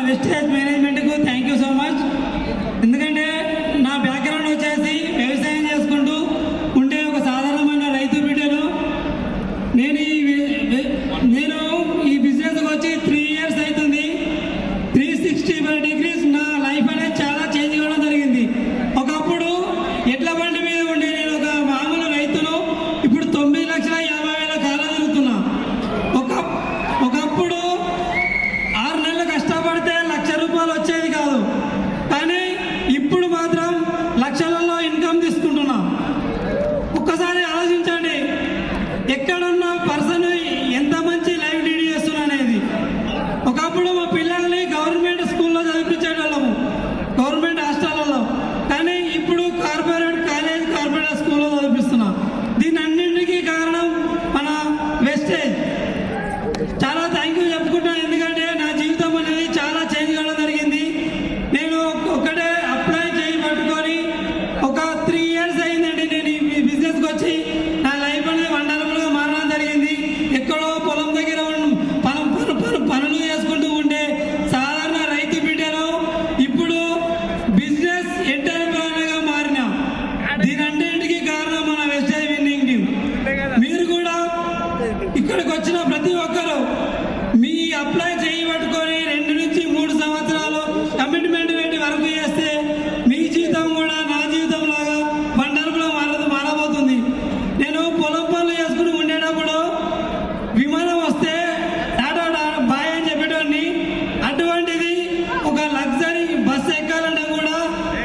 Wastage మేనేజ్మెంట్కు thank you so much. ఎందుకంటే నా బ్యాక్గ్రౌండ్ వచ్చేసి వ్యవసాయం చేసుకుంటూ ఉండే ఒక సాధారణమైన రైతు బిడ్డను. నేను ఈ బిజినెస్కి వచ్చి 3 years అవుతుంది. 365 degrees నా లైఫ్ అనేది చాలా చేంజ్ కావడం జరిగింది. ఒకప్పుడు ఎడ్ల బండి మీద ఉండే నేను ఒక మామూలు రైతును, ఇప్పుడు 9,50,000 కాలం తిరుగుతున్నా. ఒకప్పుడు 6 నెలలు కష్టపడితే ₹1,00,000 వచ్చేది కాదు, కానీ ఇప్పుడు మాత్రం లక్షలలో ఇన్కమ్ తీసుకుంటున్నా. ఒక్కసారి ఆలోచించండి, ఎక్కడున్న పర్సన్ ఎంత మంచి లైఫ్ లీడ్ చేస్తున్నా అనేది. ఒకప్పుడు మా పిల్లల్ని గవర్నమెంట్ స్కూల్లో చదివించేటోళ్ళము, గవర్నమెంట్ హాస్టళ్లలో, కానీ ఇప్పుడు కార్పొరేట్ కాలేజ్, కార్పొరేట్ స్కూల్లో చదివిస్తున్నా. దీని అన్నింటికీ కారణం మన వెస్టేజ్. చాలా థ్యాంక్ యూ చెప్పుకుంటాను, ఎందుకంటే నా జీవితం అనేది చాలా చేంజ్ కావడం జరిగింది. నేను ఒక్కటే అప్లై చేయి పట్టుకొని ఒక 3 years అయిందండి నేను ఈ బిజినెస్కి వచ్చి. నా లైఫ్ అనేది వండర్ఫుల్గా మారడం జరిగింది. ఎక్కడో పొలం దగ్గర పనులు చేసుకుంటూ ఉండే సాధారణ రైతు బిడ్డను ఇప్పుడు బిజినెస్ ఎంటర్ప్రెన్యూర్గా మారిన. దీని అన్నింటికీ కారణం మన వెస్టేజ్ విన్నింగ్ టీమ్. మీరు కూడా ఇక్కడికి వచ్చిన ప్రతి ఒక్కరు మీ అప్లై చేయి పట్టుకొని 2 నుంచి 3 సంవత్సరాలు కమిట్మెంట్ పెట్టి వర్క్ చేస్తే మీ జీవితం కూడా నా జీవితం లాగా వండర్ఫుల్గా మారబోతుంది. నేను పొలం పనులు చేసుకుని ఉండేటప్పుడు విమానం వస్తే బాయ్ అని చెప్పేటోడిని. అటువంటిది ఒక లగ్జరీ బస్సు ఎక్కాలంటే కూడా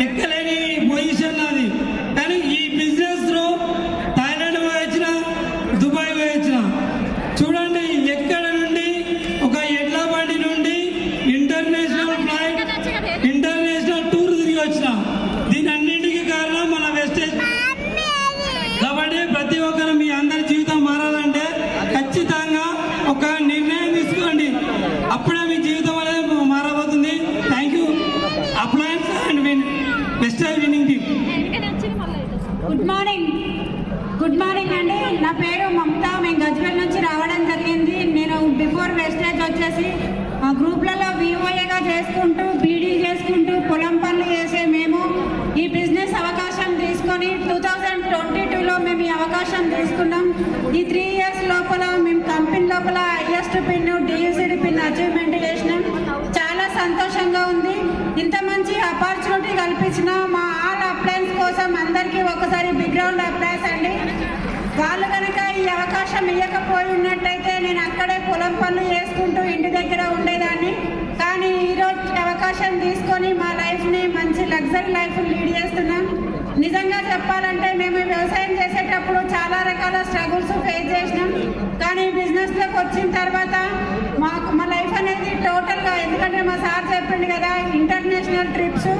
ఎక్కలేని పొజిషన్ నాది. కానీ ఈ బిజినెస్ లో థాయిలాండ్ పోయొచ్చిన, దుబాయ్ పోయొచ్చిన. చూడండి, ఎక్కడ నుండి ఒక ఎడ్ల బండి నుండి ఇంటర్నేషనల్ ఫ్లైట్, ఇంటర్నేషనల్ టూర్ తిరిగి వచ్చిన. దీని అన్నింటికీ కారణం మన వెస్టేజ్. కాబట్టి ప్రతి ఒక్కరు మీ అందరి జీవితం మారాలంటే ఖచ్చితంగా ఒక నిర్ణయం తీసుకోండి, అప్పుడే మీ జీవితం అనేది మారబోతుంది. Thank you appliances and wastage winning team. Good morning అండి. నా పేరు మమత. మేము గజ్వేల్ నుంచి రావడం జరిగింది. నేను బిఫోర్ వెస్టేజ్ వచ్చేసి గ్రూప్లలో విఓఏగా చేసుకుంటూ, బీడీ చేసుకుంటూ, పొలం పనులు చేసే మేము ఈ బిజినెస్ అవకాశం తీసుకొని 2022లో మేము ఈ అవకాశం తీసుకున్నాం. ఈ 3 years లోపల మేము కంపెనీ లోపల హైయెస్ట్ పిన్, డిఎస్సిడి పిన్ అచీవ్మెంట్ చేసినాం. చాలా సంతోషంగా ఉంది. ఇంత మంచి ఆపర్చునిటీ కల్పించిన మా ఆల్ అప్లయన్స్ కోసం అందరికీ ఒకసారి బిగ్ రౌండ్ అప్లైస్ అండి. వాళ్ళు కనుక ఈ అవకాశం ఇవ్వకపోయి ఉన్నట్టయితే నేను అక్కడే పొలం పనులు చేసుకుంటూ ఇంటి దగ్గర ఉండేదాన్ని. కానీ ఈరోజు అవకాశం తీసుకొని మా లైఫ్ని మంచి లగ్జరీ లైఫ్ లీడ్ చేస్తున్నాం. నిజంగా చెప్పాలంటే మేము వ్యవసాయం చేసేటప్పుడు చాలా రకాల స్ట్రగుల్స్ ఫేస్ చేసినాం. కానీ బిజినెస్లోకి వచ్చిన తర్వాత మా లైఫ్ అనేది టోటల్గా, ఎందుకంటే మా సార్ చెప్పిండు కదా, ఇంటర్నేషనల్ ట్రిప్స్,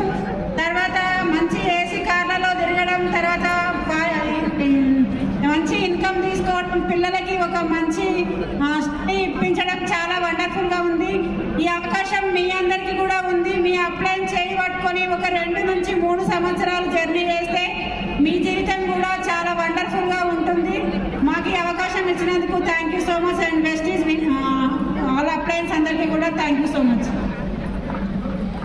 తర్వాత మంచి ఏసీ కార్లలో తిరగడం, తర్వాత మంచి ఇన్కమ్ తీసుకోవడం, పిల్లలకి ఒక మంచి స్టడీ ఇప్పించడం చాలా వండర్ఫుల్గా ఉంది. ఈ అవకాశం మీ అందరికీ కూడా ఉంది. మీ అప్లై చేయి పట్టుకొని ఒక 2 నుంచి 3 సంవత్సరాలు జర్నీ చేస్తే మీ జీవితం కూడా చాలా వండర్ఫుల్గా ఉంటుంది. మాకు ఈ అవకాశం ఇచ్చినందుకు thank you so much. And vestige all appliances అందరికీ కూడా థ్యాంక్ యూ సో మచ్.